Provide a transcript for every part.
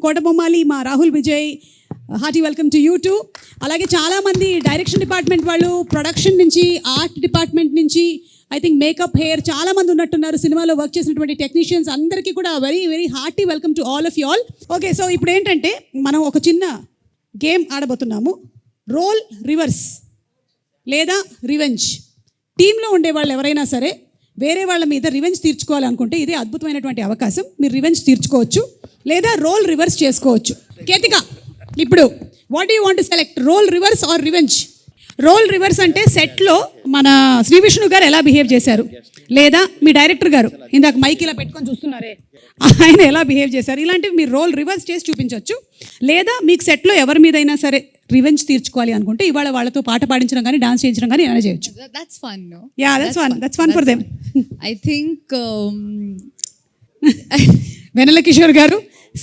కోటబొమ్మాలి, మా Rahul Vijay, hearty welcome to you two. అలాగే చాలామంది డైరెక్షన్ డిపార్ట్మెంట్ వాళ్ళు, ప్రొడక్షన్ నుంచి, ఆర్ట్ డిపార్ట్మెంట్ నుంచి, ఐ థింక్ మేకప్, హెయిర్ చాలామంది ఉన్నట్టున్నారు. సినిమాలో వర్క్ చేసినటువంటి టెక్నీషియన్స్ అందరికీ కూడా very very hearty welcome to all of you all. Okay, so ఇప్పుడు ఏంటంటే మనం ఒక చిన్న గేమ్ ఆడబోతున్నాము. రోల్ రివర్స్ లేదా రివెంజ్. టీంలో ఉండేవాళ్ళు ఎవరైనా సరే వేరే వాళ్ళ మీద రివెంజ్ తీర్చుకోవాలనుకుంటే ఇదే అద్భుతమైనటువంటి అవకాశం. మీరు రివెంజ్ తీర్చుకోవచ్చు లేదా రోల్ రివర్స్ చేసుకోవచ్చు. కేతిక, ఇప్పుడు what do you want to select, role reverse or revenge? Role reverse అంటే సెట్లో మన శ్రీ విష్ణు గారు ఎలా బిహేవ్ చేశారు, లేదా మీ డైరెక్టర్ గారు ఇందాక మైక్ ఇలా పెట్టుకొని చూస్తున్నారే ఆయన ఎలా బిహేవ్ చేశారు, ఇలాంటివి మీరు రోల్ రివర్స్ చేసి చూపించవచ్చు. లేదా మీకు సెట్లో ఎవరి మీదైనా సరే రివెంజ్ తీర్చుకోవాలి అనుకుంటే ఇవాళ వాళ్ళతో పాట పాడించడం కానీ డాన్స్ చేయించడం కానీ ఏమైనా చేయొచ్చు. That's fun, no? Yeah, that's fun for them. I think వెనల Kishore గారు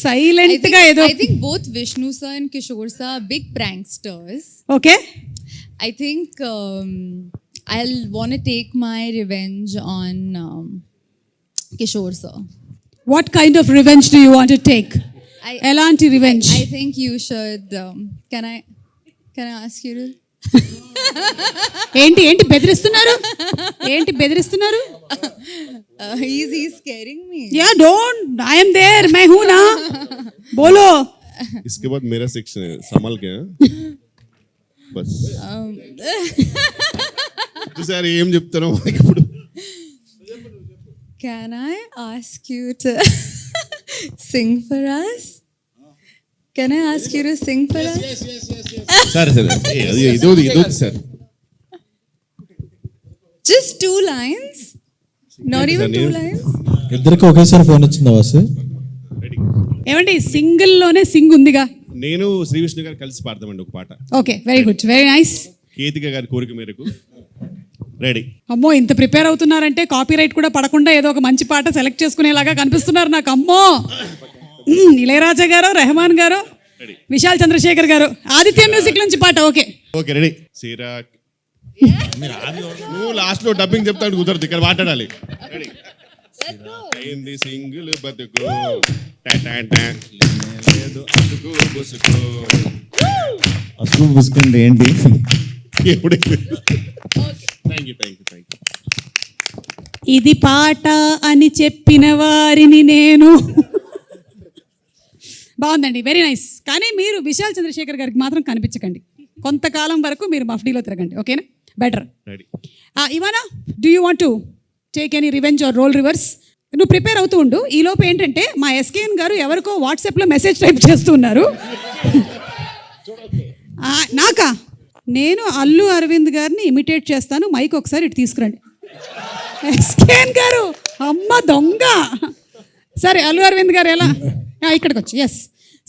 సైలెంట్ గా ఏదో. I think both Vishnu sir and Kishore sir are big pranksters. Okay. I think I'll want to take my revenge on Kishore sir. What kind of revenge do you want to take? Elanti revenge. I think you should. Can I ask you to? ఏంటి బెదిరిస్తున్నారు? He's scaring me. Yeah, don't. I am there. मैं हूँ ना. बोलो. इसके बाद मेरा section है, संभाल के. बस. तो सर ఏం చెప్తారో ఇప్పుడు. Can I ask you to sing for us? Can I ask you to sing for us? సరే ఇదోది sir. Just 2 lines. Not even 2 lines. ఇద్దరికి ఒకేసారి ఫోన్ వచ్చిందా వాసు? ఏమండి సింగిల్ లోనే సింగ్ ఉందిగా. నేను శ్రీ విష్ణు గారు కలిసి పాడతామండి ఒక పాట. Okay, very good, very nice. Ketika గారి కోరిక మేరకు రెడీ. అమ్మో, ఇంత ప్రిపేర్ అవుతున్నారంటే కాపీరైట్ కూడా పడకుండా ఏదో ఒక మంచి పాట సెలెక్ట్ చేసుకునేలాగా కనిపిస్తున్నారు నాకు. అమ్మో, ఇళయరాజా గారు, రెహమాన్ గారు, విశాల్ చంద్రశేఖర్ గారు, ఆదిత్య మ్యూజిక్ నుంచి పాట. Okay okay ready. సిరాక్ నువ్వు లాస్ట్ లో డబ్బింగ్ చెప్తాడు, కుదరదు, ఇక్కడ మాట్లాడాలి. అయింది సింగిల్ బతుకు అసలు పుసుకుంటే ఏంటి? ఇది పాట అని చెప్పిన వారిని నేను. బాగుందండి, వెరీ నైస్. కానీ మీరు విశాల్ చంద్రశేఖర్ గారికి మాత్రం కనిపించకండి, కొంతకాలం వరకు మీరు మఫ్డీలో తిరగండి. ఓకేనా? Better. Ivana, do you want to take any revenge or role reverse? నువ్వు ప్రిపేర్ అవుతూ ఉండు. ఈలోపు ఏంటంటే మా ఎస్కేఎన్ గారు ఎవరికో వాట్సాప్లో మెసేజ్ టైప్ చేస్తూ ఉన్నారు. నాకా? నేను అల్లు అరవింద్ గారిని ఇమిటేట్ చేస్తాను, మైక్ ఒకసారి ఇటు తీసుకురండి. ఎస్కేఎన్ గారు, అమ్మ దొంగ. సరే, అల్లు అరవింద్ గారు ఎలా ఇక్కడికి వచ్చి, ఎస్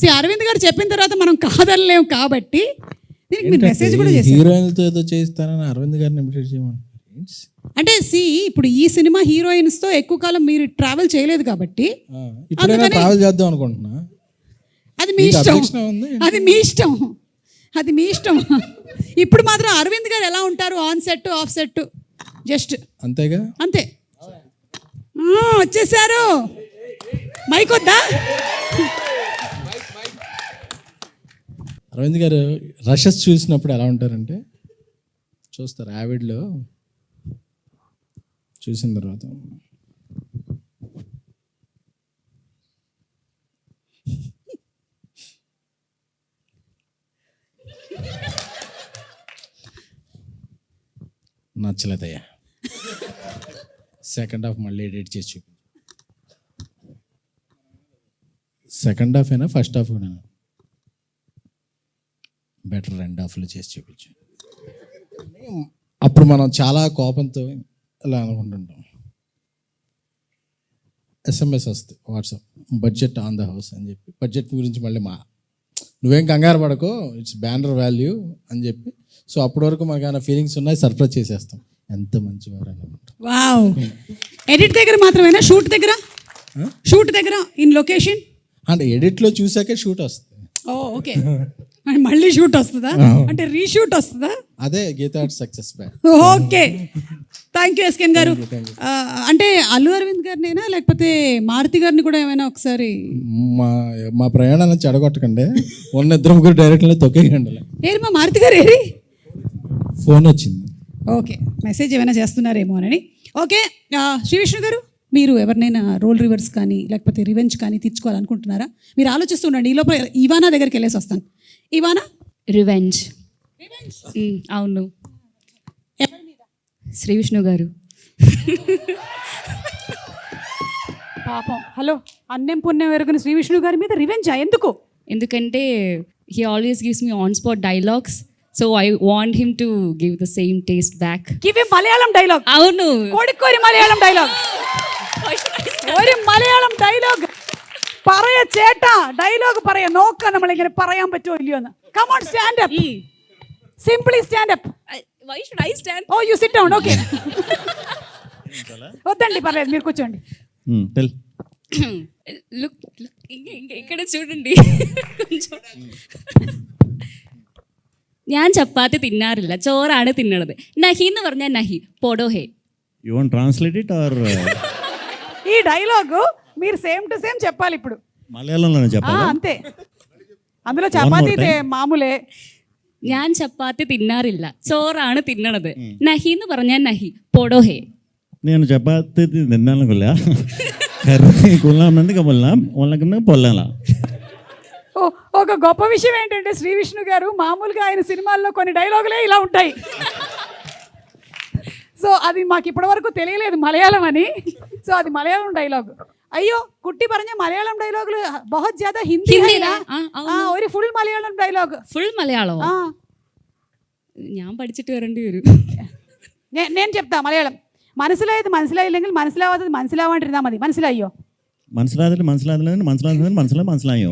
సి అరవింద్ గారు చెప్పిన తర్వాత మనం కాదనలేము కాబట్టి దీనికి మీరు మెసేజ్ కూడా చేశారు. హీరోయిన్తో ఏదో చేస్తానని అరవింద్ గారిని ఇమిటేట్ చేయమని. అంటే సి ఇప్పుడు ఈ సినిమా హీరోయిన్స్తో ఎక్కువ కాలం మీరు ట్రావెల్ చేయలేదు కాబట్టి ఇప్పుడైనా ట్రావెల్ చేద్దాం అనుకుంటున్నా. అది మీ ఇష్టం, అది మీ ఇష్టం. ఇప్పుడు మాత్రం అరవింద్ గారు ఎలా ఉంటారు, on set of set just అంతేగా, అంతే. వచ్చేసారు, మైక్ వద్దా? అరవింద్ గారు రషెస్ చూసినప్పుడు ఎలా ఉంటారంటే, చూస్తారు యావిడ్లో చూసిన తర్వాత నచ్చలేదయ్యా, సెకండ్ హాఫ్ మళ్ళీ ఎడిట్ చేసి చూపి. సెకండ్ హాఫ్ అయినా ఫస్ట్ హాఫ్ కూడా బెటర్, 2 హాఫ్లు చేసి చూపించు. అప్పుడు మనం చాలా కోపంతో ఇలా అనుకుంటుంటాం. SMS వస్తుంది WhatsApp, budget on the house అని చెప్పి, బడ్జెట్ గురించి మళ్ళీ నువ్వేం కంగారు పడకో, ఇట్స్ బ్యానర్ వాల్యూ అని చెప్పి. సో అప్పటి వరకు మనకు ఏమైనా ఫీలింగ్స్ ఉన్నాయి, సర్ప్రైజ్ చేసేస్తాం. ఎంత మంచివారు అనుకుంటాం. వావ్. ఎడిట్ దగ్గర మాత్రమేనా, షూట్ దగ్గర ఇన్ లొకేషన్ అంటే ఎడిట్లో చూసాకే షూట్ వస్తుంది. ఓకే, మళ్ళీ షూట్ వస్తుందా? అంటే రీషూట్ వస్తుందా? అదే Geetha success back. Okay. Thank you SKN గారు. అంటే అల్లు అరవింద్ గారినేనా లేకపోతే మారుతి గారిని కూడా ఏమైనా ఒకసారి మా మా ప్రయాణాలను చెడగొట్టకండి, ఉన్న ఇద్దరు ముగ్గురు డైరెక్ట్లీ తొక్కేయండి. ఏరి మా మారుతి గారు ఏరి? ఫోన్ వచ్చింది. ఓకే, మెసేజ్ ఏమైనా చేస్తున్నారేమో అని. ఓకే, శ్రీ విష్ణు గారు, మీరు ఎవరినైనా రోల్ రివర్స్ కానీ లేకపోతే రివెంజ్ కానీ తీర్చుకోవాలనుకుంటున్నారా? మీరు ఆలోచిస్తుండండి, ఈ లోపల ఇవానా దగ్గరికి వెళ్ళేసి వస్తాను. ఇవానా, రివెంజ్. అవును, శ్రీ విష్ణు గారు. పాపం, హలో, అన్నం పుణ్యం ఎరుగున శ్రీ విష్ణు గారి మీద రివెంజా? ఎందుకు? ఎందుకంటే he always gives me on spot dialogues, so I want him to give the same taste back. Give him Malayalam dialogue. అవును, కోడికోరి మలయాళం ഡയലോഗ്. ഒരു മലയാളം ഡയലോഗ് പറയ ചേട്ടാ, ഡയലോഗ് പറയ, നോക്കാം നമ്മൾ ഇങ്ങനെ പറയാൻ പറ്റുമോ ഇല്ലയോ എന്ന്. Come on, stand up, simply stand up. Why should I stand? Oh you sit down. Okay, వద్దండి పర్లేదు, మీరు కూర్చోండి. టెల్. లుక్, ఇక్కడ చూడండి కొంచెం. ഞാൻ ചപ്പാത്തി തിന്നാറില്ല, ചോറാണ് തിന്നണത്. നഹി എന്ന് പറഞ്ഞാൽ നഹി, പോടോ ഹേ. You want to translate it or ఈ డైలాగ్ మీరు సేమ్ టు సేమ్ చెప్పాలి ఇప్పుడు. మలయాళంలోనే చెప్పాలా? అంతే, అందులో చపాతీ మామూలే. ഞാൻ ചപ്പാത്തി തിന്നാറില്ല, ചോറാണ് തിന്നണത്. നഹി എന്ന് പറഞ്ഞാൽ നഹി, പോടോ ഹേ. నేను చపాతి తిన్నాను కొల్లా కర్రీ కొల్లామంది కొల్లా వాళ్ళకన్నా పొల్లాలా. ఒక గొప్ప విషయం ఏంటంటే శ్రీ విష్ణు గారు మామూలుగా ఆయన సినిమాల్లో కొన్ని డైలాగులే ఇలా ఉంటాయి. సో అది మాకు ఇప్పటివరకు తెలియలేదు మలయాళం అని. సో అది మలయాళం డైలాగ్. అయ్యో കുട്ടി പറഞ്ഞ മലയാളം ഡയലോഗിൽ बहुत ज्यादा ഹിന്ദി ഒരു ഫുൾ മലയാളം ഡയലോഗ്. ഫുൾ മലയാളമോ? ഞാൻ പഠിച്ചിട്ട് വരേണ്ടി വരും. నేను చెప్తా మలయాళం. മനസ്സിലായത് മനസ്സിലായില്ലെങ്കിൽ മനസ്സിലാവാത്തത് മനസ്സിലാവാണ്ടിരുന്നാൽ മതി. മനസ്സിലായോ? മനസ്സിലാതില്ല മനസ്സിലാതില്ല മനസ്സിലാതില്ല മനസ്സിലായോ?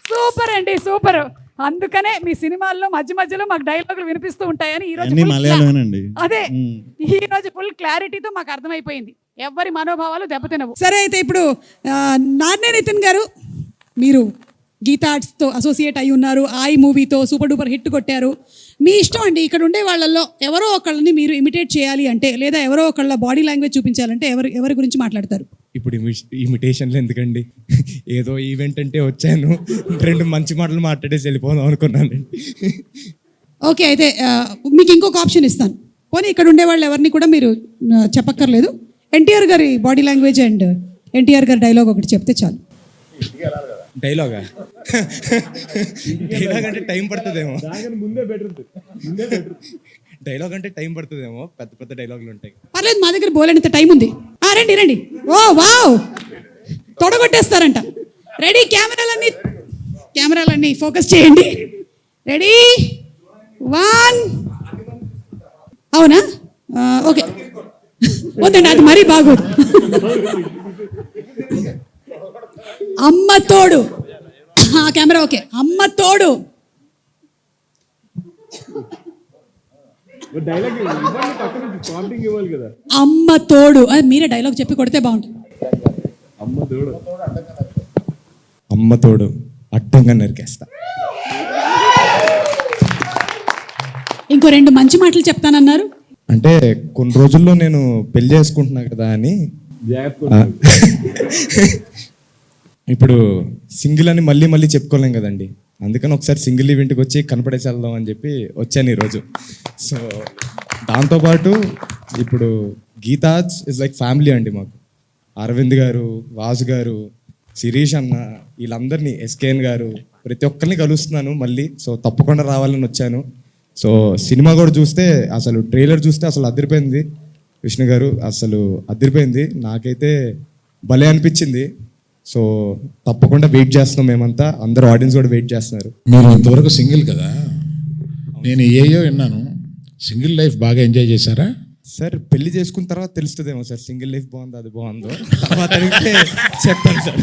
సూపర్ అండి, సూపర్. అందుకనే మీ సినిమాల్లో మధ్య మధ్యలో మాకు డైలాగులు వినిపిస్తూ ఉంటాయని ఈ రోజు అదే ఈ రోజు ఫుల్ క్లారిటీతో మాకు అర్థమైపోయింది. ఎవరి మనోభావాలు దెబ్బతినవు. సరే, అయితే ఇప్పుడు నాన్నే నితిన్ గారు, మీరు గీతా ఆర్ట్స్తో అసోసియేట్ అయి ఉన్నారు. ఐ మూవీతో సూపర్ డూపర్ హిట్ కొట్టారు. మీ ఇష్టం అండి, ఇక్కడ ఉండే వాళ్ళల్లో ఎవరో ఒకళ్ళని మీరు ఇమిటేట్ చేయాలి అంటే, లేదా ఎవరో ఒకళ్ళ బాడీ లాంగ్వేజ్ చూపించాలంటే ఎవరి గురించి మాట్లాడతారు? ఇప్పుడు ఇమిటేషన్లు ఎందుకండి, ఏదో ఈవెంట్ అంటే వచ్చాను, 2 మంచి మాటలు మాట్లాడేసి వెళ్ళిపోదాం అనుకున్నానండి. ఓకే, అయితే మీకు ఇంకొక ఆప్షన్ ఇస్తాను. పోనీ ఇక్కడ ఉండే వాళ్ళు ఎవరిని కూడా మీరు చెప్పక్కర్లేదు. ఎన్టీఆర్ గారి బాడీ లాంగ్వేజ్ అండ్ ఎన్టీఆర్ గారి డైలాగ్ ఒకటి చెప్తే చాలు. డైలాగా? డైలాగ్ అంటే టైం పడుతుందేమో. డైలాగ్ అంటే టైం పడుతుందేమో, పెద్ద పెద్ద డైలాగులు ఉంటాయి. పర్లేదు, మా దగ్గర బోలేనంత టైం ఉంది. రండి రండి. ఓ వావ్, తొడగొట్టేస్తారంట. రెడీ, కెమెరాలన్నీ ఫోకస్ చేయండి. రెడీ, 1. అవునా? ఓకే, వద్దండి, అది మరీ బాగోదు. అమ్మ తోడు. Camera okay. అమ్మ తోడు. అమ్మ తోడు. మీరే డైలాగ్ చెప్పి కొడితే బాగుంటుంది. అమ్మ తోడు అడ్డంగా నరికేస్తా. ఇంకో 2 మంచి మాటలు చెప్తానన్నారు. అంటే కొన్ని రోజుల్లో నేను పెళ్లి చేసుకుంటున్నా కదా అని, ఇప్పుడు సింగిల్ అని మళ్ళీ మళ్ళీ చెప్పుకోలేం కదండి. అందుకని ఒకసారి సింగిల్ ఈవెంట్కి వచ్చి కనపడేసి వెళ్దాం అని చెప్పి వచ్చాను ఈరోజు. సో దాంతోపాటు ఇప్పుడు గీతాజ్ ఇస్ లైక్ ఫ్యామిలీ అండి మాకు. అరవింద్ గారు, వాసు గారు, శిరీష్ అన్న, వీళ్ళందరినీ, ఎస్కేఎన్ గారు, ప్రతి ఒక్కరిని కలుస్తున్నాను మళ్ళీ. సో తప్పకుండా రావాలని వచ్చాను. సో సినిమా కూడా చూస్తే, అసలు ట్రైలర్ చూస్తే అసలు అదిరిపోయింది. విష్ణు గారు అసలు అదిరిపోయింది, నాకైతే భలే అనిపించింది. సో తప్పకుండా వెయిట్ చేస్తున్నాం మేమంతా, అందరూ ఆడియన్స్ కూడా వెయిట్ చేస్తున్నారు. మీరు ఇంతవరకు సింగిల్ కదా, నేను ఏయో విన్నాను, సింగిల్ లైఫ్ బాగా ఎంజాయ్ చేశారా? సార్ పెళ్లి చేసుకున్న తర్వాత తెలుస్తుందేమో సార్, సింగిల్ లైఫ్ బాగుందో అది బాగుందో, తర్వాత అడిగితే చెప్తాను సార్.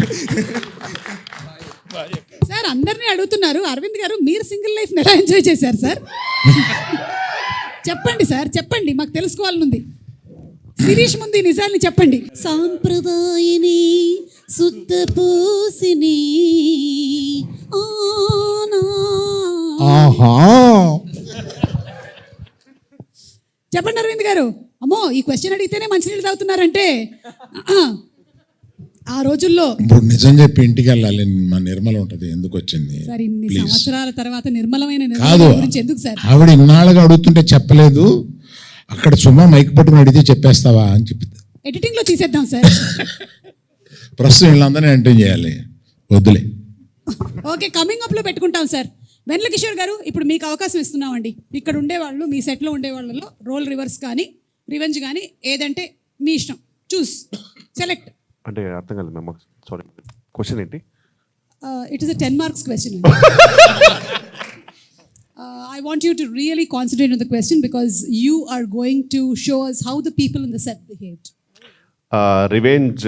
సార్ అందరినీ అడుగుతున్నారు, అరవింద్ గారు మీరు సింగిల్ లైఫ్ ఎలా ఎంజాయ్ చేశారు సార్? చెప్పండి సార్, చెప్పండి, మాకు తెలుసుకోవాలనుంది. శిరీష్ ముందు ఈ నిజాల్ని చెప్పండి. సాంప్రదాయని శుద్ధ పూసిని ఆహా గారు అమ్మో ఈ క్వశ్చన్ అడిగితేనే మంచినీళ్ళు తాగుతున్నారంటే ఆ రోజుల్లో ఇప్పుడు నిజం చెప్పి ఇంటికి వెళ్ళాలి. మా నిర్మల ఉంటుంది, ఎందుకు వచ్చింది? సార్ ఇన్ని Please. సంవత్సరాల తర్వాత నిర్మలమైన కాదు, నిర్మల గురించి ఎందుకు సార్? ఆవిడ ఇన్నాళ్ళుగా అడుగుతుంటే చెప్పలేదు. అక్కడ సుమా మైక్ పట్టుకుని అడిగితే చెప్పేస్తావా అని చెప్పి ఎడిటింగ్ లో తీసేద్దాం సార్. ప్రస్తుతం వీళ్ళందరినీ ఎంటర్ చేయాలి. వద్దులే. ఓకే, కమింగ్ అప్ లో పెట్టుకుంటాం సార్. వెన్నెల కిషోర్ గారు, ఇప్పుడు మీకు అవకాశం ఇస్తున్నామండి. ఇక్కడ ఉండేవాళ్ళు, మీ సెట్లో ఉండే వాళ్ళలో రోల్ రివర్స్ కానీ రివెంజ్ కానీ ఏదంటే మీ ఇష్టం, చూస్ సెలెక్ట్. అంటే అర్థం కాలేదు మ్యామ్, సారీ. క్వశ్చన్ ఏంటి? It is a 10 marks question. I want you to really concentrate on the question because you are going to show us how the people in the set behaved. Revenge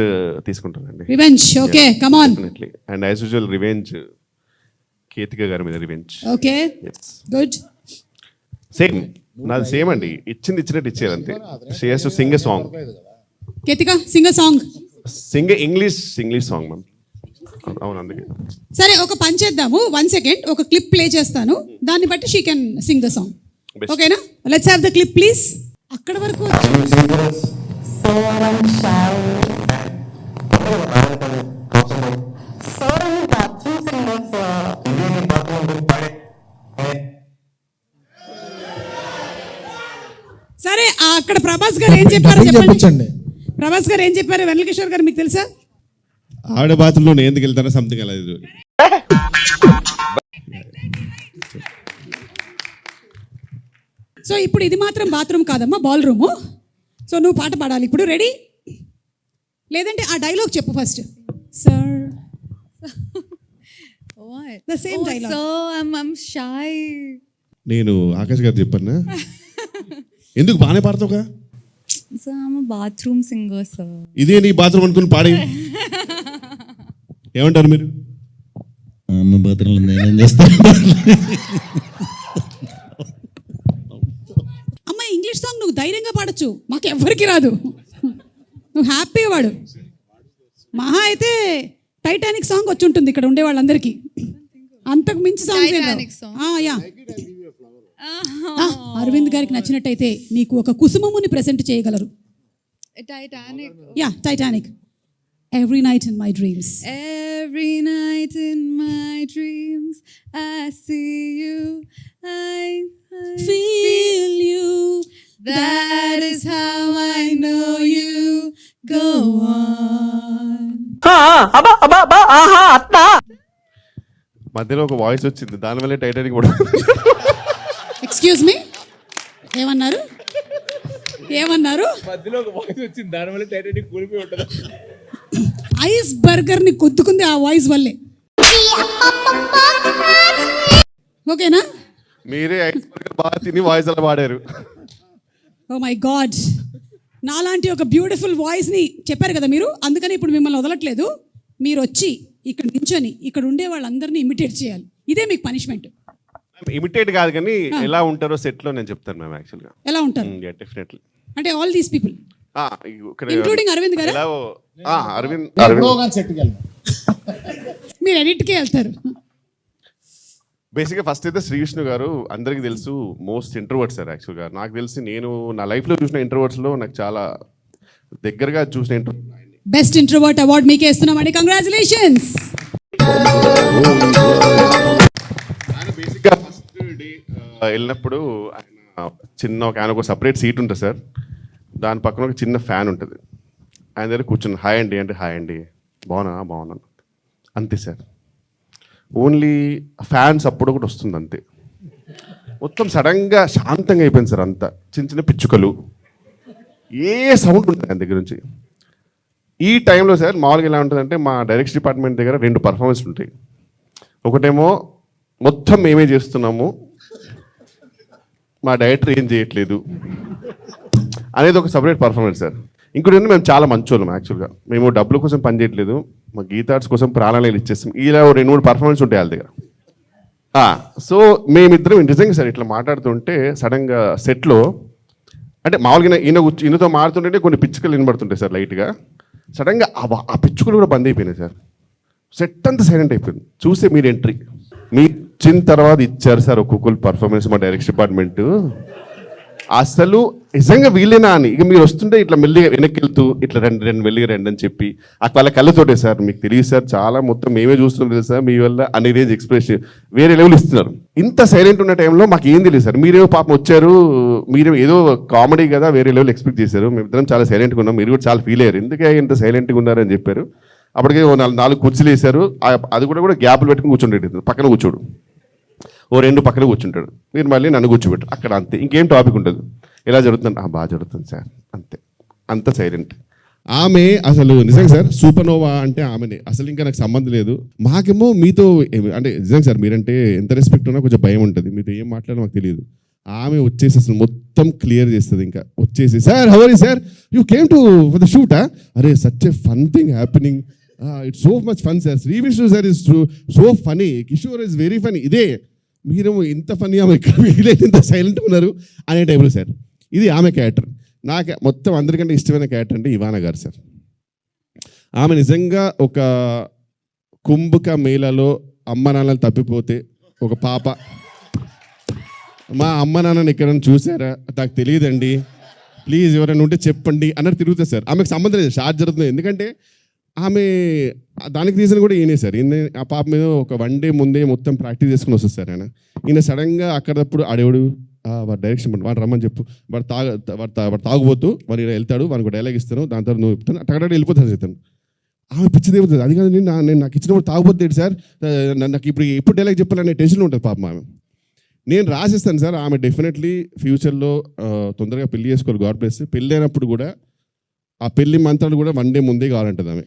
తీసుకుంటానండి. Revenge, okay, come on. Definitely. And as usual revenge Ketika గారి మీద revenge. Okay, good. Same నాది same అండి, ఇచ్చినట్టు ఇచ్చేది అంతే. She has to sing a song. Ketika, sing a song. Singh English song ma'am. అవును, అందుకే. సరే, ఒక పని చేద్దాము. 1 second, ఒక క్లిప్ ప్లే చేస్తాను, దాన్ని బట్టి she can sing the song. Best. ఓకేనా? Let's have the clip please. అక్కడ వరకు సరే, అక్కడ ప్రభాస్ గారు ఏం చెప్పారు డబ్బింగ్ చెప్పండి. చెప్పించండి. ప్రభాస్ గారు ఏం చెప్పారు? వెన్నెల కిషోర్ గారు మీకు తెలుసా? ఆవిడ బాత్రూంలో నేను ఎందుకు వెళ్తానో సంథింగ్ అలా ఇది. సో ఇప్పుడు ఇది మాత్రం బాత్రూమ్ కాదమ్మా, బాల్ రూము. సో నువ్వు పాట పాడాలి ఇప్పుడు. రెడీ? లేదంటే ఆ డైలాగ్ చెప్పు first. Sir What? The same dialogue. So I'm shy. నేను ఆకాష్ గారు చెప్పాను, ఎందుకు బాగానే పాడతావుగా, So I'm a bathroom singer, sir. ఇదే నీ బాత్రూమ్ అనుకుని పాడి. ఏమంటారు మీరు? అమ్మ బాత్రూంలో నేనేం చేస్తాను? అమ్మ, ఇంగ్లీష్ సాంగ్ నువ్వు ధైర్యంగా పాడొచ్చు, మాకు ఎవ్వరికి రాదు. నువ్వు హ్యాపీగా పాడు. మహా అయితే టైటానిక్ సాంగ్ వచ్చి ఉంటుంది ఇక్కడ ఉండే వాళ్ళందరికీ, అంతకు మించి Titanic song. Songs. Yeah, Aravind గారికి నచ్చినట్టయితే నీకు ఒక కుసుమముని ప్రెజెంట్ చేయగలరు. Titanic. Yeah, Titanic. Every night in my dreams. Every night in my dreams, I see you. I Feel you. That is how I know you. Go on. మధ్యలో ఒక voice వచ్చింది, దానివల్లే టైటానిక్ కూడా. ఎక్స్క్యూజ్ మీ, ఏమన్నారు? మధ్యలో ఒక voice వచ్చింది, దానివల్ల టైటానిక్ కూలిపోయి ఉంటుంది. ఐస్ బర్గర్ ని కొద్దుకుంది ఆ వాయిస్ వల్లే. ఓకేనా? మీరే ఐస్ బర్గర్ బాగా తిని వాయిస్ అలా పాడారు. ఓ మై గాడ్, నాలాంటి ఒక బ్యూటిఫుల్ వాయిస్ ని చెప్పారు కదా మీరు, అందుకని ఇప్పుడు మిమ్మల్ని వదలట్లేదు. మీరు వచ్చి ఇక్కడ నించొని ఇక్కడ ఉండే వాళ్ళందరినీ ఇమిటేట్ చేయాలి. ఇదే మీకు పనిష్మెంట్. ఇమిటేట్ కాదు కానీ ఎలా ఉంటారో సెట్ లో నేను చెప్తాను మ్యామ్. యాక్చువల్గా ఎలా ఉంటారు డెఫినెట్లీ. అంటే ఆల్ దీస్ పీపుల్ ఇక్కడ ఇంక్లూడింగ్ అరవింద్ గారు. అరవింద్ సెట్కి వెళ్దాం. మీరు ఎడిట్కే వెళ్తారు. బేసిక్గా ఫస్ట్ అయితే శ్రీ విష్ణు గారు అందరికీ తెలుసు మోస్ట్ ఇంట్రోవర్ట్ సార్. యాక్చువల్గా నాకు తెలిసి నేను నా లైఫ్లో చూసిన ఇంట్రోవర్ట్స్లో నాకు చాలా దగ్గరగా చూసిన ఇంట్రోవర్ట్. బెస్ట్ ఇంట్రోవర్ట్ అవార్డ్ మీకే ఇస్తున్నామండి. కంగ్రాచులేషన్స్. ఆయన బేసిక్గా ఫస్ట్ డే వెళ్ళినప్పుడు ఆయన ఒక సపరేట్ సీట్ ఉంటుంది సార్, దాని పక్కన ఒక చిన్న ఫ్యాన్ ఉంటుంది. ఆయన దగ్గర కూర్చుని హాయ్ అండి అంటే హాయ్ అండి, బాగున్నాను అంతే సార్. ఓన్లీ ఫ్యాన్స్ అప్పుడు ఒకటి వస్తుంది అంతే. మొత్తం సడన్గా శాంతంగా అయిపోయింది సార్. అంతా చిన్న చిన్న పిచ్చుకలు, ఏ సౌండ్ ఉంటుంది ఆయన దగ్గర నుంచి. ఈ టైంలో సార్ మామూలుగా ఎలా ఉంటుందంటే మా డైరెక్షన్ డిపార్ట్మెంట్ దగ్గర 2 పర్ఫార్మెన్స్ ఉంటాయి. ఒకటేమో మొత్తం మేమే చేస్తున్నాము, మా డైరెక్టర్ ఏం చేయట్లేదు అనేది ఒక సపరేట్ పర్ఫార్మెన్స్ సార్. ఇంకోటి మేము చాలా మంచోళ్ళం యాక్చువల్గా. మేము డబ్బుల కోసం పని చేయట్లేదు, మా గీతార్ట్స్ కోసం ప్రాణాలు ఇచ్చేస్తాం. ఇలా 2-3 పర్ఫార్మెన్స్ ఉంటాయి వాళ్ళ దగ్గర. సో మేమిద్దరం నిజంగా సార్ ఇట్లా మాట్లాడుతుంటే సడన్గా సెట్లో అంటే మామూలుగా ఈయనతో మారుతుంటే కొన్ని పిచ్చుకలు వినబడుతుంటాయి సార్ లైట్గా. సడన్గా ఆ పిచ్చుకలు కూడా బంద్ అయిపోయినాయి సార్. సెట్ అంతా సైలెంట్ అయిపోయింది. చూస్తే మీరు ఎంట్రీ మీ వచ్చిన తర్వాత ఇచ్చారు సార్ ఒక్కొక్కరు పర్ఫార్మెన్స్ మా డైరెక్షన్ డిపార్ట్మెంట్. అసలు నిజంగా వీళ్ళేనా అని. ఇక మీరు వస్తుంటే ఇట్లా మెల్లిగా వెనక్కి వెళ్తూ ఇట్లా రెండు మెల్లిగా రండి అని చెప్పి వాళ్ళ కళ్ళతోటే సార్ మీకు తెలియదు సార్ చాలా మొత్తం మేమే చూస్తున్నాం తెలుసు సార్ మీ వల్ల అన్ని రేంజ్ ఎక్స్ప్రెషన్ వేరే లెవెల్ ఇస్తున్నారు. ఇంత సైలెంట్ ఉన్న టైంలో మాకు ఏం తెలియదు సార్. మీరేమో పాపం వచ్చారు, మీరు ఏదో కామెడీ కదా వేరే లెవెల్ ఎక్స్పెక్ట్ చేశారు. మేమిద్దరం చాలా సైలెంట్గా ఉన్నాం, మీరు కూడా చాలా ఫీల్ అయ్యారు ఎందుకే ఇంత సైలెంట్గా ఉన్నారని చెప్పారు. అప్పటికే 4 కుర్చీలు వేశారు, అది కూడా గ్యాప్లు పెట్టుకుని కూర్చుంటాడు, పక్కన కూర్చోడు, ఓ 2 పక్కన కూర్చుంటాడు. మీరు మళ్ళీ నన్ను కూర్చోబెట్టారు అక్కడ, అంతే. ఇంకేం టాపిక్ ఉంటుంది. ఎలా జరుగుతుంది? బాగా జరుగుతుంది సార్, అంతే. అంత సైలెంట్. ఆమె అసలు నిజంగా సార్ సూపర్నోవా అంటే ఆమెనే, అసలు ఇంకా నాకు సంబంధం లేదు. మాకేమో మీతో అంటే నిజంగా సార్ మీరంటే ఎంత రెస్పెక్ట్ ఉన్నా కొంచెం భయం ఉంటుంది, మీతో ఏం మాట్లాడో మాకు తెలియదు. ఆమె వచ్చేసి అసలు మొత్తం క్లియర్ చేస్తుంది. ఇంకా వచ్చేసి sir how are you sir, you came to for the షూటా, అరే such a fun thing happening, it's so much fun sir, Sri Vishnu sir is so funny, Kishore is very funny. ఇదే మీరేమో ఇంత ఫనీ, ఆమె వీలైతే ఇంత సైలెంట్గా ఉన్నారు అనే టైంలో సార్. ఇది ఆమె క్యారెక్టర్. నాకు మొత్తం అందరికంటే ఇష్టమైన క్యారెక్టర్ అంటే ఇవానా గారు సార్. ఆమె నిజంగా ఒక కుంభక మేళలో అమ్మ నాన్నలు తప్పిపోతే ఒక పాప, మా అమ్మ నాన్నని ఎక్కడైనా చూసారా, నాకు తెలియదండి, ప్లీజ్ ఎవరైనా ఉంటే చెప్పండి అన్నట్టు తిరుగుతుంది సార్. ఆమెకు సంబంధం లేదు, షార్ట్ జరుగుతుంది. ఎందుకంటే ఆమె దానికి రీజన్ కూడా ఈయనే సార్. ఈయన ఆ పాప మీద ఒక 1 డే ముందే మొత్తం ప్రాక్టీస్ చేసుకుని వస్తుంది సార్. ఈయన సడన్గా అక్కడప్పుడు ఆడేవాడు వాడు డైరెక్షన్ వాడు రమ్మని చెప్పు, వాడు తాగుబోతూ వాడు వెళ్తాడు, వాడికి డైలాగ్ ఇస్తాను, దాని తర్వాత నువ్వు చెప్తాను, అక్కడ వెళ్ళిపోతాను చెప్తాను. ఆమె పిచ్చిది ఏమవుతుంది, అది కాదు నేను నాకు ఇచ్చినప్పుడు తాగుబోతుంది సార్, నాకు ఇప్పుడు డైలాగ్ చెప్పాలనే టెన్షన్ ఉంటుంది పాపం ఆమె. నేను రాసిస్తాను సార్. ఆమె డెఫినెట్లీ ఫ్యూచర్లో తొందరగా పెళ్లి చేసుకోవాలి, గాడ్ బ్లెస్. పెళ్ళి అయినప్పుడు కూడా ఆ పెళ్లి మంత్రాలు కూడా 1 డే ముందే కావాలంటుంది ఆమె.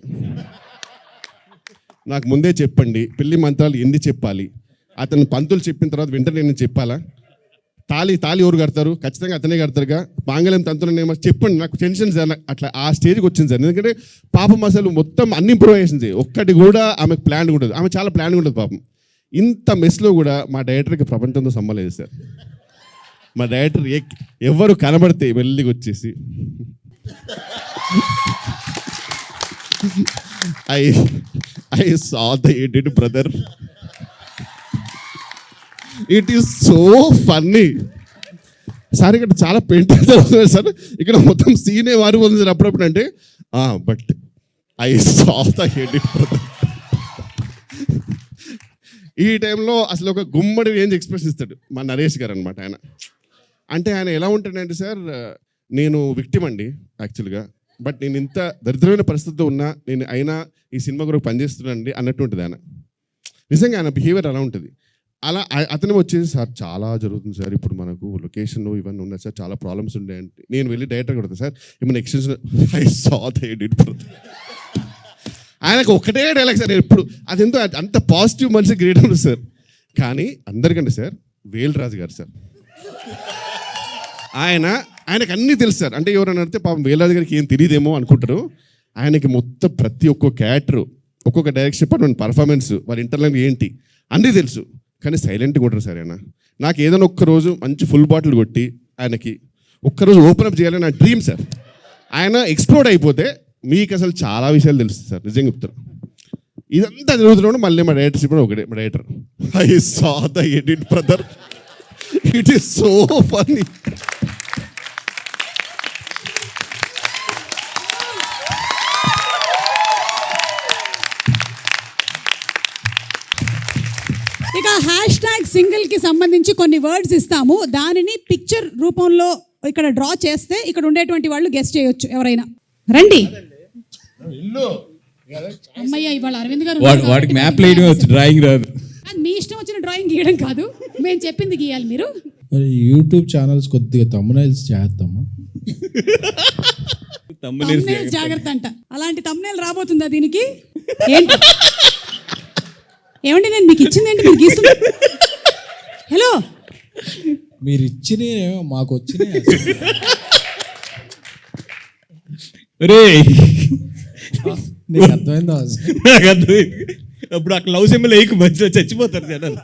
నాకు ముందే చెప్పండి పెళ్లి మంత్రాలు ఎన్ని చెప్పాలి, అతను పంతులు చెప్పిన తర్వాత వెంటనే నేను చెప్పాలా, తాళి ఎవరు కడతారు, ఖచ్చితంగా అతనే కడతారుగా, మాంగళ్యం తంతులనేమో చెప్పండి, నాకు టెన్షన్ సార్. అట్లా ఆ స్టేజ్కి వచ్చింది సార్. ఎందుకంటే పాపం అసలు మొత్తం అన్ని ఇంప్రూవైజేషన్స్, ఒక్కటి కూడా ఆమెకు ప్లాన్ ఉంటుంది. ఆమె చాలా ప్లాన్ ఉంటుంది పాపం. ఇంత మెస్లో కూడా మా డైరెక్టర్కి ప్రపంచంతో సంబంధం సార్. మా డైరెక్టర్ ఎవరు కనబడితే వెళ్ళికి వచ్చేసి I saw the edit, brother. It is so funny. Sir ఇక్కడ చాలా పెయింట్ అవుతుంది సార్, ఇక్కడ మొత్తం సీనే వారి ఉంది సార్ అప్పుడప్పుడు. అంటే but I saw the edit, brother. ఈ టైంలో అసలు ఒక గుమ్మడి రేంజ్ ఎక్స్ప్రెస్ ఇస్తాడు మా నరేష్ గారు అనమాట. ఆయన అంటే ఆయన ఎలా ఉంటాడంటే సార్, నేను విక్టిమ్ అండి యాక్చువల్గా, బట్ నేను ఇంత దరిద్రమైన పరిస్థితిలో ఉన్నా నేను అయినా ఈ సినిమా కొరకు పనిచేస్తున్నానండి అన్నట్టు ఉంటుంది ఆయన. నిజంగా ఆయన బిహేవియర్ అలా ఉంటుంది. అలా అతను వచ్చేసి సార్ చాలా జరుగుతుంది సార్, ఇప్పుడు మనకు లొకేషన్లో ఇవన్నీ ఉన్నాయి సార్, చాలా ప్రాబ్లమ్స్ ఉన్నాయంటే నేను వెళ్ళి డైరెక్టర్ కొడతాను సార్, ఏమైనా extension I saw the edit. ఆయనకు ఒకటే డైలాగ్ సార్ ఎప్పుడు, అదెంతో అంత పాజిటివ్ మనిషి గ్రేట్ ఉంది సార్. కానీ అందరికంటే సార్ వేల్రాజు గారు సార్, ఆయనకు అన్నీ తెలుసు సార్. అంటే ఎవరైనా అడిగితే పాపం వేల్రాజు గారికి ఏం తెలియదేమో అనుకుంటారు. ఆయనకి మొత్తం ప్రతి ఒక్క క్యారెక్టర్, ఒక్కొక్క డైరెక్షన్ డిపార్ట్మెంట్ పర్ఫార్మెన్స్, వాళ్ళ ఇంటర్నల్ ఏంటి అన్నీ తెలుసు. కానీ సైలెంట్గా ఉంటారు సార్ ఆయన. నాకు ఏదైనా ఒక్కరోజు మంచి ఫుల్ బాటిల్ కొట్టి ఆయనకి ఒక్కరోజు ఓపెన్ అప్ చేయాలని నా డ్రీమ్ సార్. ఆయన ఎక్స్ప్లోర్డ్ అయిపోతే మీకు అసలు చాలా విషయాలు తెలుస్తుంది సార్, నిజంగా చెప్తారు. ఇదంతా జరుగుతున్నాడు మళ్ళీ మా డైరెక్టర్ ఇప్పుడు ఒకటే, మా director I saw the edit, brother. It is so funny. ఇక #సింగిల్కి సంబంధించి కొన్ని వర్డ్స్ ఇస్తాము, దానిని పిక్చర్ రూపంలో ఇక్కడ డ్రా చేస్తే ఇక్కడ ఉండేటువంటి వాళ్ళు గెస్ట్ చేయొచ్చు. ఎవరైనా రండి. అమ్మయ్య, ఇవాళ అరవింద్ గారు వాడికి మ్యాప్ వేయడం వచ్చు, డ్రాయింగ్ రాదు. అది మీ ఇష్టం వచ్చిన డ్రాయింగ్ గీయడం కాదు, మేము చెప్పింది గీయాలి మీరు. మరి యూట్యూబ్ ఛానల్స్ కొద్దిగా తమ్మునైల్స్ చేద్దామా? thumbnails జాగ్రత్త అంట. అలాంటి తమ్మునేల్ రాబోతుందా దీనికి? ఏంటి ఏమండి నేను మీకు ఇచ్చిందేంటి మీరు గీస్తున్నా? హలో, మీరు ఇచ్చిన మాకు వచ్చినాయి. రే నీకు అర్థమైందా? నాకు అర్థమైంది. అప్పుడు అక్కడ లవ్ సింబల్ వేయకు, మంచిగా చచ్చిపోతారు జనాలు.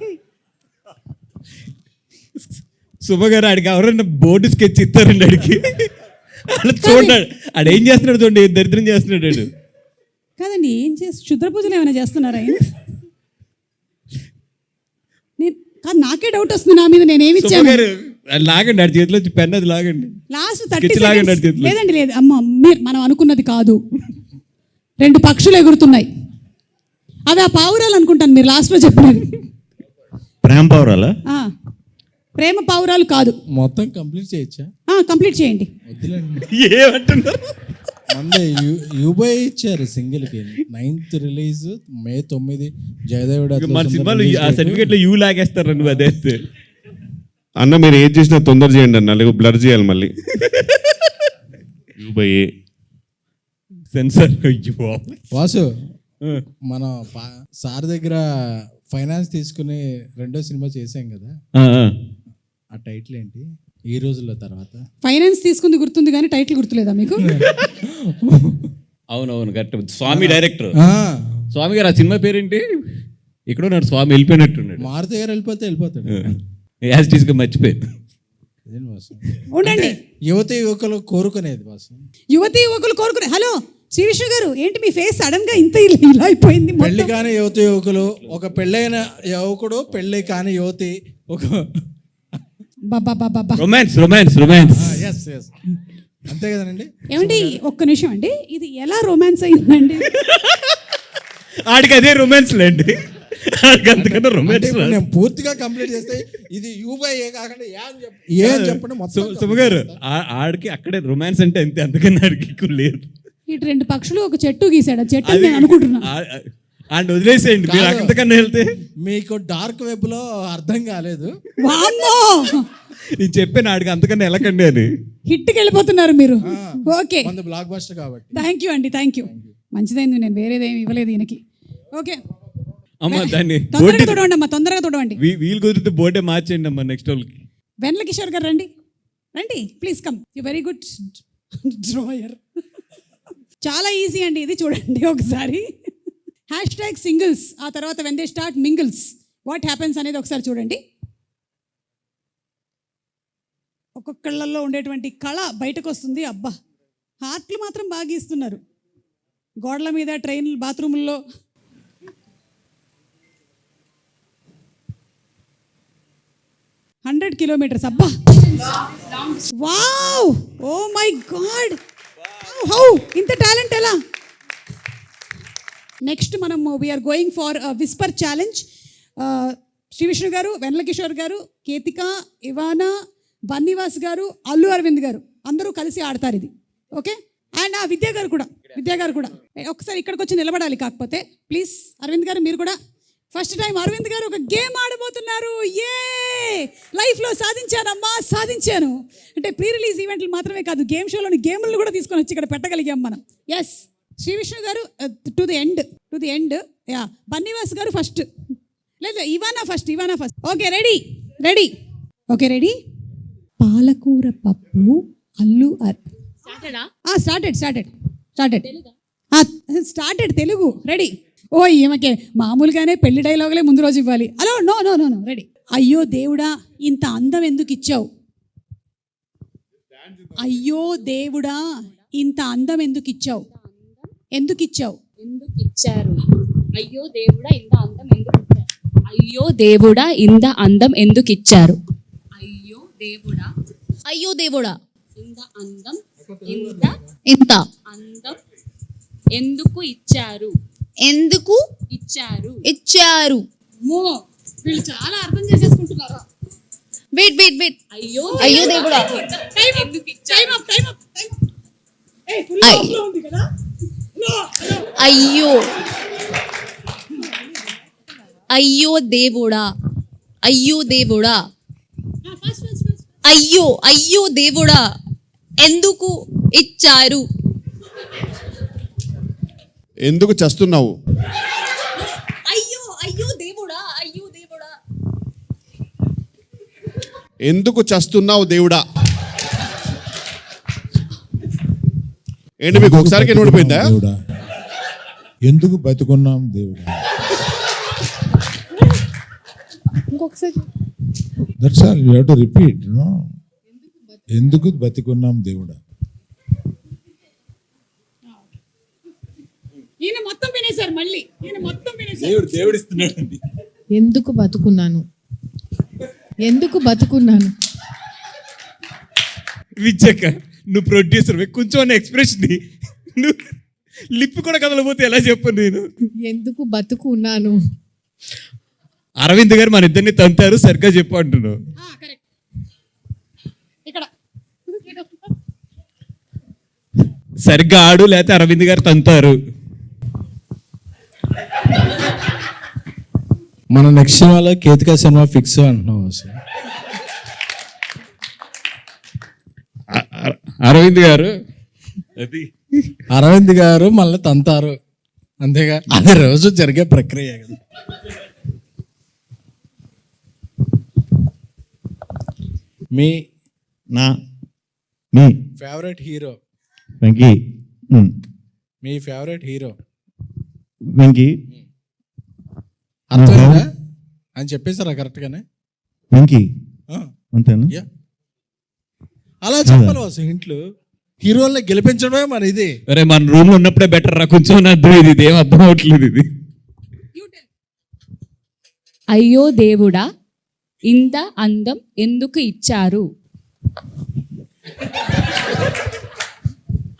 శుభ గారు ఆడికి ఎవరన్నా బోర్డు స్కెచ్ ఇస్తారండి ఆడికి, అలా చూడండి ఆడు ఏం చేస్తున్నాడు చూడండి, దరిద్రం చేస్తున్నాడు ఆడు. కాదండి, ఏం చేసి క్షుద్ర పూజలు ఏమైనా చేస్తున్నారా ఆయన? కాదు, నాకే డౌట్ వస్తుంది నా మీద, నేనేమి ఇచ్చాను? లాగండి ఆడి చేతిలో పెన్ అది లాగండి. లాస్ట్ Sketch 30 లాగండి seconds. ఆడి చేతిలో. లేదండి లేదు అమ్మ మనం అనుకున్నది కాదు. 2 పక్షులు ఎగురుతున్నాయి. అవి ఆ పావురాలు అనుకుంటాను మీరు లాస్ట్లో చెప్పినది. ప్రేమ పౌరాలా? ప్రేమ పావురాలు కాదు. మొత్తం కంప్లీట్ చేయొచ్చా? కంప్లీట్ చేయండి. వద్దులేండి. ఏమంటున్నారు? మందే యూబై ఇచ్చారు సింగిల్కి. 9th రిలీజ్ May 9 జయదేవుడు మన సినిమాలో ఆ సర్టిఫికేట్లో యూ లాగేస్తారు నువ్వు అదే. అన్న మీరు ఏది చేసినా తొందర చేయండి అన్న, లేకపోతే బ్లర్ చేయాలి మళ్ళీ. యూబై సెన్సర్. వాసు మన సార్ దగ్గర ఫైనాన్స్ తీసుకుని 2వ సినిమా చేసాం కదా, ఆ టైటిల్ ఏంటి ఈ రోజుల్లో తర్వాత? ఫైనాన్స్ తీసుకుంది గుర్తుంది కానీ టైటిల్ గుర్తులేదా మీకు? అవునవును కరెక్ట్. స్వామి డైరెక్టర్ స్వామి గారు. ఆ సినిమా పేరేంటి? ఇక్కడ ఉన్నాడు స్వామి, వెళ్ళిపోయినట్టున్నాడు. మారుతి గారు వెళ్ళిపోతాడు. యాజ్ టీస్గా మర్చిపోయాడు. ఉండండి. యువతి యువకులు కోరుకునేది బాసు. యువతి యువకులు కోరుకునే. హలో శ్రీ విష్ణు గారు, ఏంటి మీ ఫేస్ సడన్ గా ఇంత ఇలా అయిపోయింది? పెళ్లి కాని యువతి యువకులు, ఒక పెళ్ళైన యువకుడు, పెళ్లి కాని యువతి, ఒక రొమాన్స్ రొమాన్స్ రొమాన్స్. ఎస్ అంతే కదండి. ఏమండి ఒక్క నిమిషం అండి, ఇది ఎలా రొమాన్స్ అయిందండి? ఆడికి అదే రొమాన్స్ లేండి. అంతకన్నా రొమాన్స్. నేను పూర్తిగా కంప్లీట్ చేస్తే ఇది యూబై కాకుండా ఏం చెప్పండి మొత్తం. సుమగారు ఆడికి అక్కడే రొమాన్స్ అంటే అంతే, అందుకని ఆడికి ఎక్కువ లేదు. ఇటు 2 పక్షులు ఒక చెట్టు గీసాడు, ఆ చెట్టు నేను అనుకుంటున్నా. అండ్ వదిలేసేయండి మీరు అంతకన్నా వెళ్తే. మీకు డార్క్ వెబ్ లో అర్థం కాలేదు. వామ్మో, నేను చెప్పాను ఆడికి అంతకన్నా వెళ్ళకండి అని. హిట్కి వెళ్ళిపోతున్నారు మీరు. ఓకే, బ్లాక్ బస్టర్ కాబట్టి. థ్యాంక్ యూ అండి, థ్యాంక్ యూ. మంచిదైంది, నేను వేరేదేమి ఇవ్వలేదు ఈయనకి. ఓకే అమ్మా దాన్ని తొందరగా తొడవండి అమ్మా, తొందరగా తొడవండి. వీలు కుదిరితే బోర్డే మార్చేయండి అమ్మా నెక్స్ట్ వాళ్ళకి. వెన్నెల కిషోర్ గారు రండి, రండి please come. You very good drawer. చాలా ఈజీ అండి ఇది, చూడండి ఒకసారి. #singles, ఆ తర్వాత when they start mingles what happens అనేది ఒకసారి చూడండి. ఒక్కొక్కళ్ళల్లో ఉండేటువంటి కళ బయటకు వస్తుంది. అబ్బా, హార్ట్లు మాత్రం బాగా ఇస్తున్నారు. గోడల మీద, ట్రైన్, బాత్రూముల్లో. $100 kilometers. అబ్బా, wow, oh my God, how ఇంత టాలెంట్ ఎలా? నెక్స్ట్ మనం we are going for whisper challenge. Shri Vishnu గారు, వెన్నెల కిషోర్ గారు, కేతిక, ఇవానా, బన్నీవాస్ గారు, అల్లు అరవింద్ గారు అందరూ కలిసి ఆడతారు ఇది. ఓకే, అండ్ విద్యా గారు కూడా ఒకసారి ఇక్కడికి వచ్చి నిలబడాలి. కాకపోతే ప్లీజ్ అరవింద్ గారు మీరు కూడా. ఫస్ట్ టైం అరవింద్ గారు ఒక గేమ్ ఆడబోతున్నారు. లైఫ్లో సాధించానమ్మా, సాధించాను అంటే ప్రీ రిలీజ్ ఈవెంట్లు మాత్రమే కాదు, గేమ్ షోలోని గేములను కూడా తీసుకొని వచ్చి ఇక్కడ పెట్టగలిగాం మనం. ఎస్, శ్రీ విష్ణు గారు to the end. Yeah, Bunny Vas గారు ఫస్ట్, లేదు Ivana first. Okay, ready. Okay, ready. పాలకూర పప్పు, అల్లు స్టార్టెడ్ తెలుగు. రెడీ. ఓ ఈమెకే మామూలుగానే పెళ్లి డైలాగులే ముందు రోజు ఇవ్వాలి. Hello, no, ready. అయ్యో దేవుడా, ఇంత అందం ఎందుకు ఇచ్చావు? అయ్యో దేవుడా, ఇంత అందం ఎందుకు ఇచ్చావు? ఎందుకు ఇచ్చారు? అయ్యో దేవుడా, ఇంత అందం ఎందుకు ఇచ్చారు? అయ్యో దేవుడా, ఇంత అందం ఎందుకు ఇచ్చారు? అయ్యో దేవుడా, ఇంత అందం ఎందుకు ఇచ్చారు? వీళ్ళు చాలా అర్థం చేసేసుకుంటున్నారు. వెయిట్. అయ్యో దేవుడా, ఎందుకు ఇచ్చారు? అయ్యో దేవుడా, అయ్యో దేవుడా, ఎందుకు ఇచ్చారు? ఎందుకు చస్తున్నావు? అయ్యో దేవుడా, ఎందుకు చస్తున్నావు దేవుడా? ఏంటి మీకు ఒకసారికి ఎన్నుడిపోయిందా? దేవుడా, ఎందుకు బతుకున్నాం దేవుడా? ఇంకొకసారి. That's all you have to repeat. No, ఎందుకు బతుకున్నాం దేవుడా? ఈయన మొత్తం వినేశారు. మళ్ళీ ఈయన మొత్తం వినేశారు. దేవుడు ఇస్తున్నాడు. ఎందుకు బతుకున్నాను? విచ్చక్క నువ్వు ప్రొడ్యూసర్ కొంచెం ఎక్స్ప్రెషన్ నువ్వు లిప్ కూడా కదలపోతే ఎలా చెప్పను నేను. ఎందుకు బతుకు ఉన్నాను. అరవింద్ గారు మన ఇద్దరిని తంతారు సరిగ్గా చెప్పు అంటున్నావు. సరిగ్గా ఆడు లేకపోతే అరవింద్ గారు తంతారు. మన నెక్స్ట్ సినిమాలో కేతికా సినిమా ఫిక్స్ అంటున్నాం అసలు. అరవింద్ గారు అది అరవింద్ గారు మళ్ళీ తంతారు అంతేగా, అది రోజు జరిగే ప్రక్రియ కదా. మీ మీ ఫేవరెట్ హీరో, వెంకీ మీ ఫేవరెట్ హీరో వెంకీ అర్థమైందా అని చెప్పేశారా కరెక్ట్గానే? వెంకీ ఆ, అంతేనా? యా. అలా చెప్పాలి అసలు ఇంట్లో హీరోల్ని గెలిపించడమే మన ఇది. అరే మన రూమ్ లో ఉన్నప్పుడే బెటర్ రా కొంచెం అర్థం. ఇది ఏం అర్థం అవట్లేదు ఇది. అయ్యో దేవుడా ఇంత అందం ఎందుకు ఇచ్చారు?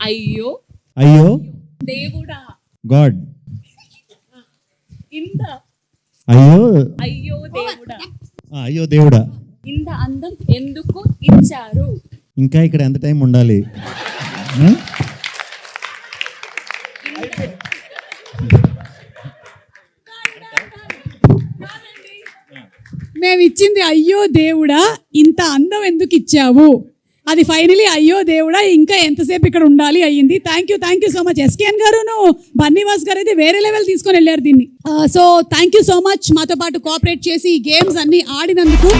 అయ్యో అయ్యో దేవుడా గాడ్ ఇంత అయ్యో అయ్యో దేవుడా అయ్యో దేవుడా ఇంత అందం ఎందుకు ఇచ్చారు? ఇంకా ఇక్కడ ఎంత టైం ఉండాలి? మేము ఇచ్చింది అయ్యో దేవుడా ఇంత అందం ఎందుకు ఇచ్చావు, అది ఫైనలీ అయ్యో దేవుడా ఇంకా ఎంతసేపు ఇక్కడ ఉండాలి అయ్యింది. Thank you so much. SKN గారును బన్నీవాస్ గారు అయితే వేరే లెవెల్ తీసుకొని వెళ్ళారు దీన్ని. So thank you so much మాతో పాటు కోఆపరేట్ చేసి ఈ గేమ్స్ అన్ని ఆడినందుకు.